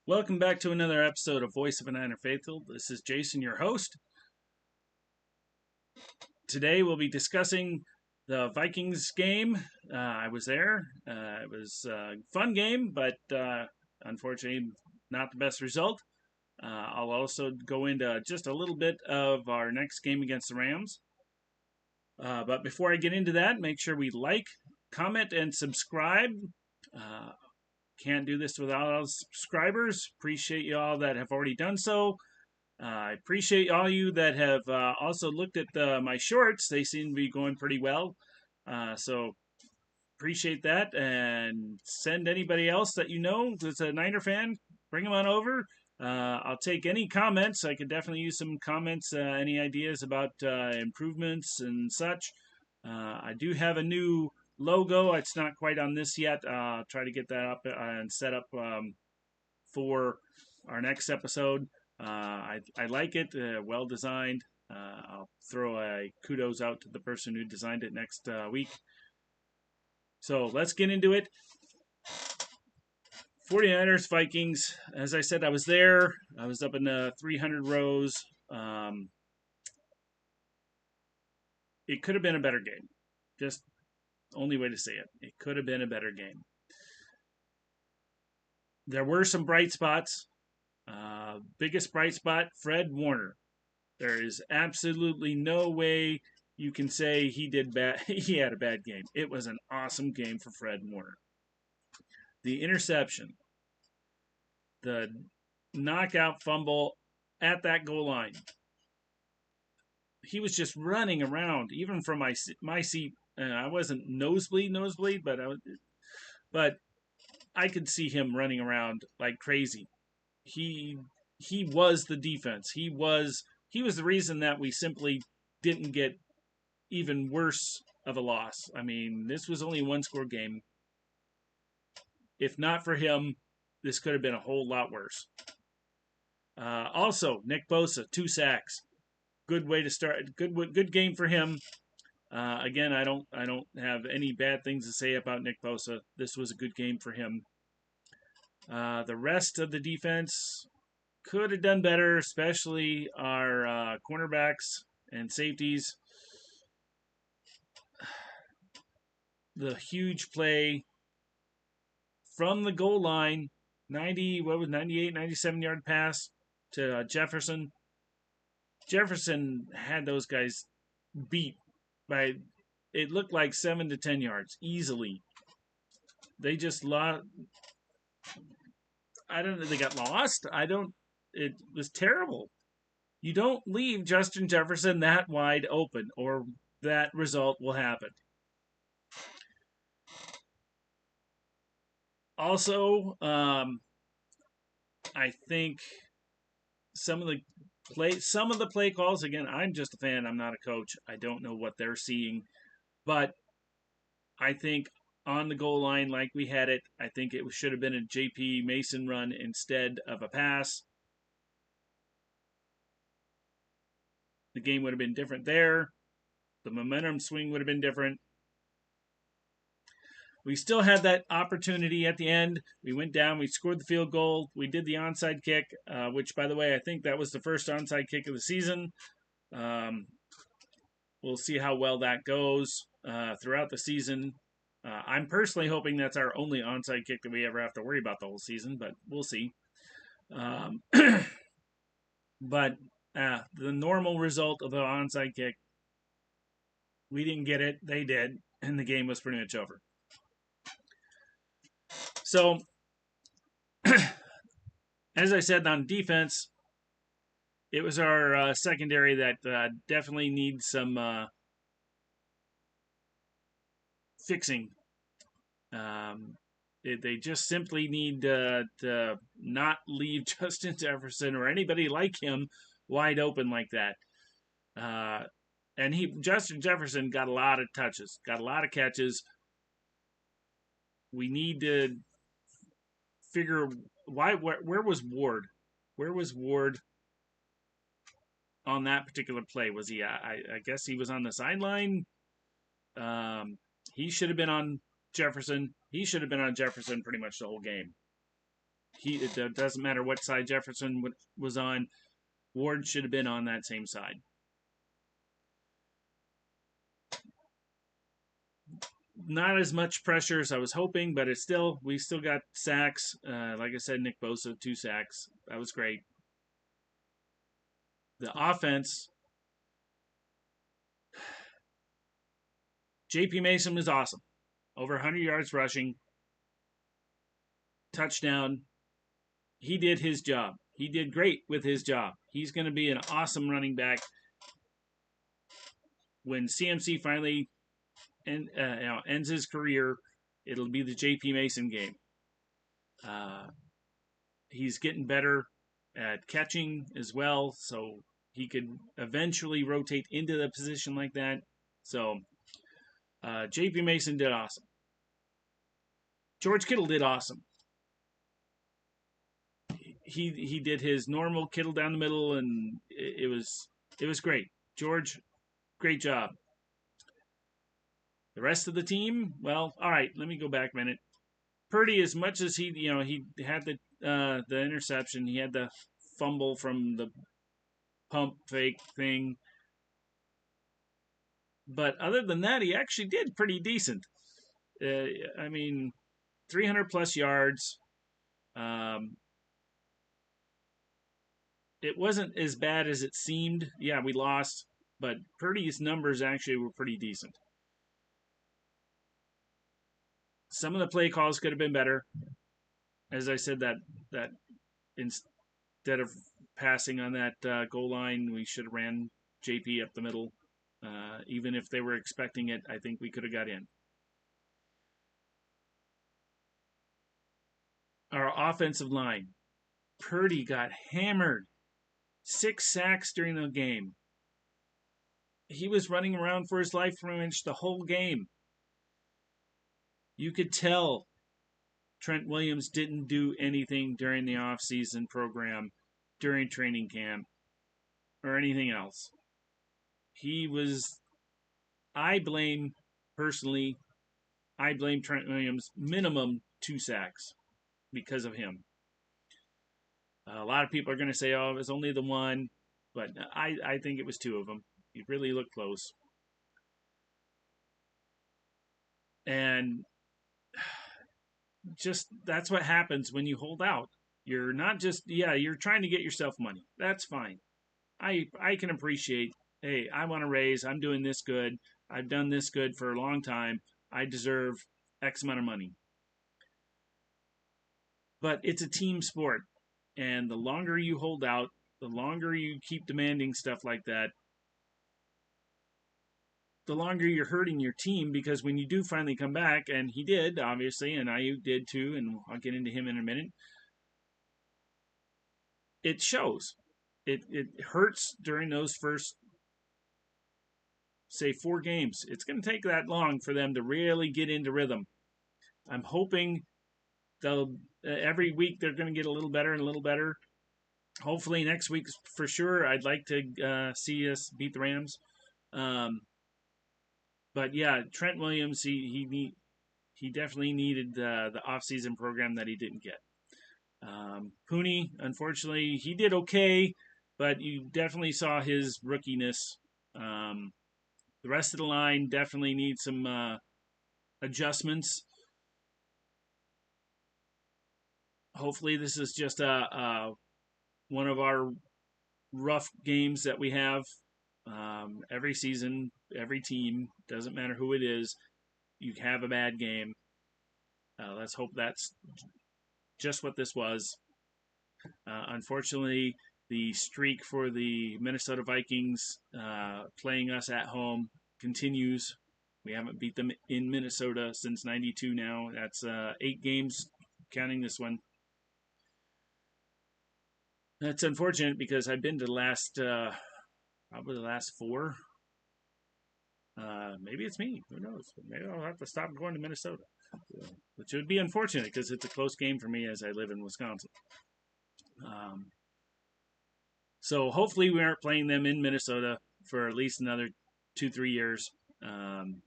Welcome back to another episode of Voice of a Niner Faithful. This is Jason, your host. Today we'll be discussing the Vikings game. I was there. It was a fun game, but unfortunately not the best result. I'll also go into just a little bit of our next game against the Rams. But before I get into that, make sure we like, comment, and subscribe. Uh, can't do this without all subscribers. Appreciate you all that have already done so. I appreciate all you that have also looked at my shorts. They seem to be going pretty well. So appreciate that. And send anybody else that you know that's a Niner fan. Bring them on over. I'll take any comments. I could definitely use some comments, any ideas about improvements and such. I do have a new logo. It's not quite on this yet. I'll try to get that up and set up for our next episode. I like it, well designed. I'll throw a kudos out to the person who designed it next week. So let's get into it. 49ers, Vikings. As I said, I was there. I was up in the 300 rows. It could have been a better game. Just only way to say it. It could have been a better game. There were some bright spots. Biggest bright spot, Fred Warner. There is absolutely no way you can say he did bad. He had a bad game. It was an awesome game for Fred Warner. The interception, the knockout fumble at that goal line. He was just running around, even from my seat. I wasn't nosebleed, but I could see him running around like crazy. He was the defense. He was the reason that we simply didn't get even worse of a loss. I mean, this was only a one-score game. If not for him, this could have been a whole lot worse. Also, Nick Bosa, 2 sacks. Good way to start. Good game for him. Again, I don't have any bad things to say about Nick Bosa. This was a good game for him. The rest of the defense could have done better, especially our cornerbacks and safeties. The huge play from the goal line, 98, 97-yard pass to Jefferson. Jefferson had those guys beat by, it looked like 7 to 10 yards easily. They just lost. I don't know. They got lost. It was terrible. You don't leave Justin Jefferson that wide open, or that result will happen. Also, I think some of the play calls. Again, I'm just a fan. I'm not a coach. I don't know what they're seeing, but I think on the goal line, like we had it, I think it should have been a J.P. Mason run instead of a pass. The game would have been different there. The momentum swing would have been different. We still had that opportunity at the end. We went down, we scored the field goal, we did the onside kick, which, by the way, I think that was the first onside kick of the season. We'll see how well that goes throughout the season. I'm personally hoping that's our only onside kick that we ever have to worry about the whole season, but we'll see. But the normal result of the onside kick, we didn't get it, they did, and the game was pretty much over. So, as I said, on defense, it was our secondary that definitely needs some fixing. They just simply need to not leave Justin Jefferson or anybody like him wide open like that. And Justin Jefferson got a lot of touches, got a lot of catches. We need to figure where was Ward? Where was Ward on that particular play? Was he? I guess he was on the sideline. He should have been on Jefferson. He should have been on Jefferson pretty much the whole game. It doesn't matter what side Jefferson was on. Ward should have been on that same side. Not as much pressure as I was hoping, but we still got sacks. Like I said, Nick Bosa, 2 sacks. That was great. The offense, J.P. Mason was awesome. Over 100 yards rushing, touchdown. He did his job. He did great with his job. He's going to be an awesome running back when CMC finally ends his career. It'll be the J.P. Mason game. He's getting better at catching as well, so he could eventually rotate into the position like that. So J.P. Mason did awesome. George Kittle did awesome. He did his normal Kittle down the middle, and it was great. George, great job. The rest of the team, well, all right. Let me go back a minute. Purdy, as much as he had the interception, he had the fumble from the pump fake thing. But other than that, he actually did pretty decent. 300 plus yards. It wasn't as bad as it seemed. Yeah, we lost, but Purdy's numbers actually were pretty decent. Some of the play calls could have been better. As I said, that instead of passing on that goal line, we should have ran JP up the middle. Even if they were expecting it, I think we could have got in. Our offensive line. Purdy got hammered. 6 sacks during the game. He was running around for his life pretty much the whole game. You could tell Trent Williams didn't do anything during the off-season program, during training camp, or anything else. I blame Trent Williams minimum 2 sacks because of him. A lot of people are going to say, oh, it was only the one, but I think it was 2 of them. He really looked close. And just that's what happens when you hold out. You're not just, you're trying to get yourself money. That's fine. I can appreciate, hey, I want to raise. I'm doing this good. I've done this good for a long time. I deserve X amount of money. But it's a team sport. And the longer you hold out, the longer you keep demanding stuff like that, the longer you're hurting your team, because when you do finally come back, and he did, obviously, and Ayuk did too, and I'll get into him in a minute, it shows. It hurts during those first, say, 4 games. It's going to take that long for them to really get into rhythm. I'm hoping every week they're going to get a little better and a little better. Hopefully next week for sure. I'd like to see us beat the Rams. But yeah, Trent Williams, he definitely needed the off-season program that he didn't get. Pooney, unfortunately, he did okay, but you definitely saw his rookiness. The rest of the line definitely needs some adjustments. Hopefully, this is just one of our rough games that we have. Every season, every team, doesn't matter who it is, you have a bad game. Let's hope that's just what this was. Unfortunately, the streak for the Minnesota Vikings playing us at home continues. We haven't beat them in Minnesota since '92 now. That's 8 games, counting this one. That's unfortunate because I've been to probably the last 4. Maybe it's me. Who knows? Maybe I'll have to stop going to Minnesota, which would be unfortunate because it's a close game for me as I live in Wisconsin. So hopefully we aren't playing them in Minnesota for at least another 2-3 years. And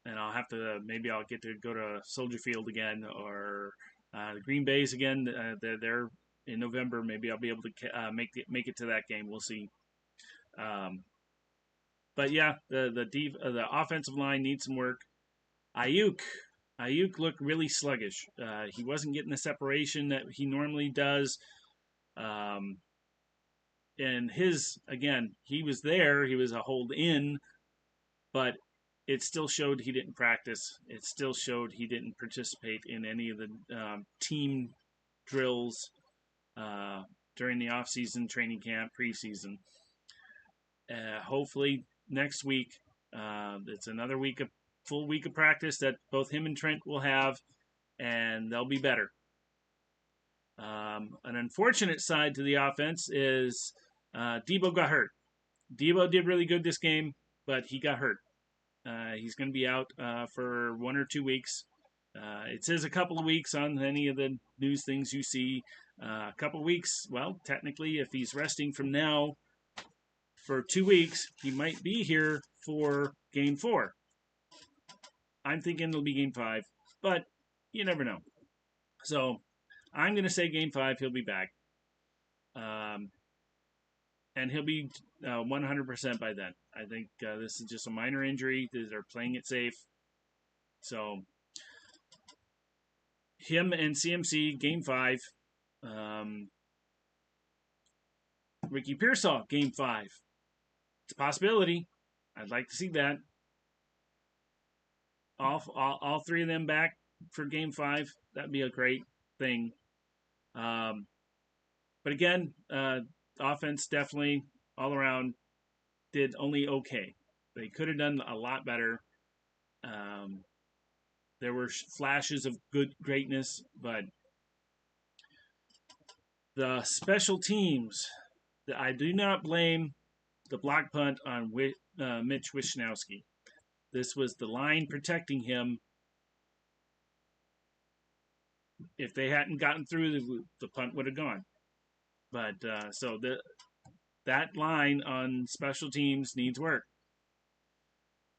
I'll get to go to Soldier Field again, or The Green Bay's again. They're in November. Maybe I'll be able to make it to that game. We'll see. Um, but yeah, the offensive line needs some work. Ayuk Ayuk looked really sluggish. He wasn't getting the separation that he normally does. Um, and he was there. He was a hold in, but it still showed he didn't practice. It still showed he didn't participate in any of the team drills uh, during the off-season, training camp, preseason. Hopefully next week, it's another full week of practice that both him and Trent will have, and they'll be better. An unfortunate side to the offense is Deebo got hurt. Deebo did really good this game, but he got hurt. He's going to be out for 1 or 2 weeks. It says a couple of weeks on any of the news things you see. A couple of weeks, well, technically, if he's resting from now for 2 weeks, he might be here for game 4. I'm thinking it'll be game 5, but you never know. So I'm going to say game 5, he'll be back. And he'll be 100% by then. I think this is just a minor injury. They're playing it safe. So him and CMC, game 5. Ricky Pearsall, game 5. It's a possibility. I'd like to see that. All 3 of them back for game 5. That'd be a great thing. But again, offense definitely all around did only okay. They could have done a lot better. There were flashes of greatness, but the special teams, I do not blame the block punt on Mitch Wishnowsky. This was the line protecting him. If they hadn't gotten through, the punt would have gone. But so that line on special teams needs work.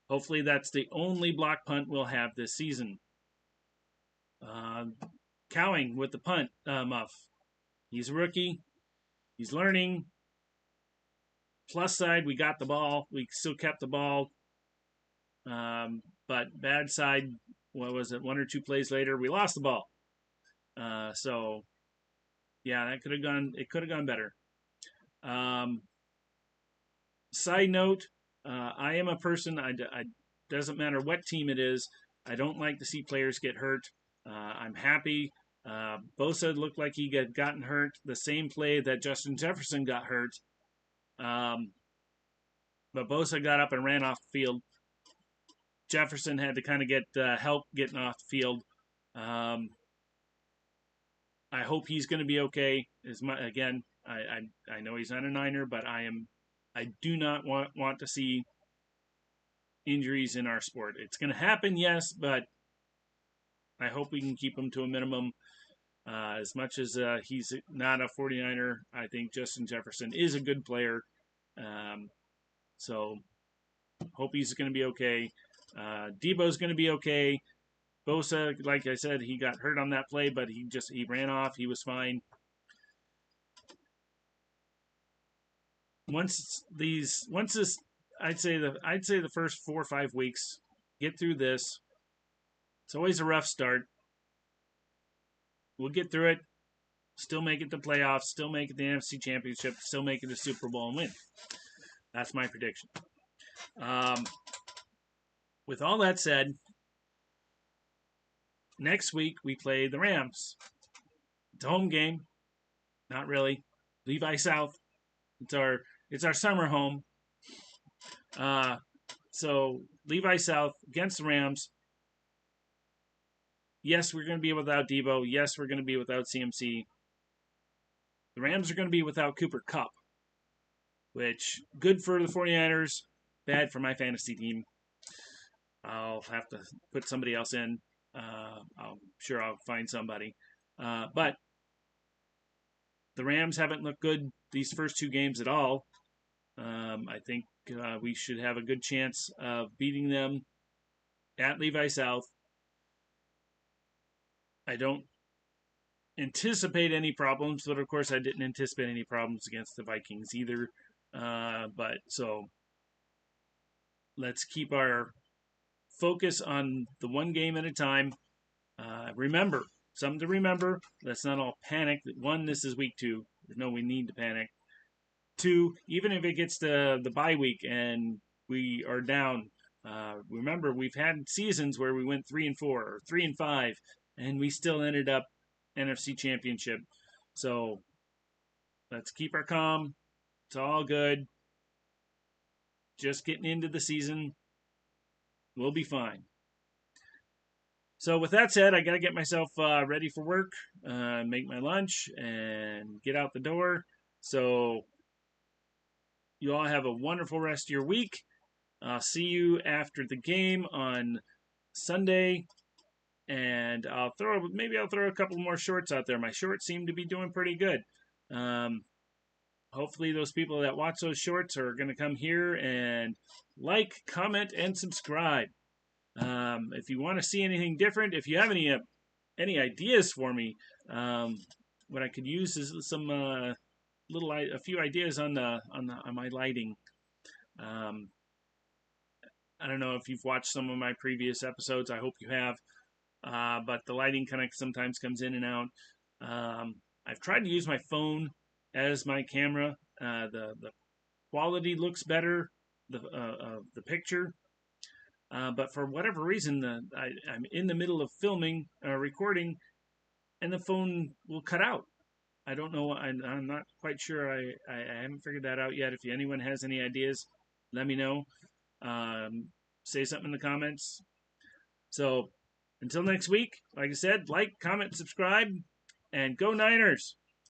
Hopefully, that's the only block punt we'll have this season. Cowing with the punt muff. He's a rookie. He's learning. Plus side, we got the ball. We still kept the ball. But bad side, what was it? 1 or 2 plays later, we lost the ball. So, yeah, that could have gone. It could have gone better. Side note, I am a person. I doesn't matter what team it is. I don't like to see players get hurt. I'm happy. Bosa looked like he had gotten hurt the same play that Justin Jefferson got hurt. But Bosa got up and ran off the field. Jefferson had to kind of get help getting off the field. I hope he's going to be okay. Again, I know he's not a Niner, but I do not want to see injuries in our sport. It's going to happen, yes, but I hope we can keep him to a minimum. As much as he's not a 49er, I think Justin Jefferson is a good player. So hope he's going to be okay. Deebo's going to be okay. Bosa, like I said, he got hurt on that play, but he ran off. He was fine. Once this, I'd say the first 4 or 5 weeks, get through this. It's always a rough start. We'll get through it. Still make it to playoffs. Still make it to the NFC Championship. Still make it to Super Bowl and win. That's my prediction. With all that said, next week we play the Rams. It's a home game. Not really. Levi South. It's our summer home. So Levi South against the Rams. Yes, we're going to be without Deebo. Yes, we're going to be without CMC. The Rams are going to be without Cooper Kupp, which good for the 49ers, bad for my fantasy team. I'll have to put somebody else in. I'm sure I'll find somebody. But the Rams haven't looked good these first 2 games at all. I think we should have a good chance of beating them at Levi South. anticipate any problems, but of course I didn't anticipate any problems against the Vikings either. But so let's keep our focus on the one game at a time. Remember, something to remember. Let's not all panic. One, this is week 2. There's no we need to panic. 2, even if it gets to the bye week and we are down, remember we've had seasons where we went 3-4 or 3-5, and we still ended up NFC Championship. So let's keep our calm. It's all good. Just getting into the season. We'll be fine. So with that said, I got to get myself ready for work, make my lunch, and get out the door. So you all have a wonderful rest of your week. I'll see you after the game on Sunday, and I'll throw a couple more shorts out there. My shorts seem to be doing pretty good. Hopefully those people that watch those shorts are going to come here and like, comment, and subscribe. If you want to see anything different, if you have any ideas for me, what I could use is some a few ideas on my lighting. I don't know if you've watched some of my previous episodes. I hope you have. But the lighting kind of sometimes comes in and out. I've tried to use my phone as my camera. The quality looks better, the picture. But for whatever reason, I'm in the middle of filming, recording, and the phone will cut out. I don't know. I'm not quite sure. I haven't figured that out yet. If anyone has any ideas, let me know. Say something in the comments. So until next week, like I said, like, comment, subscribe, and go Niners!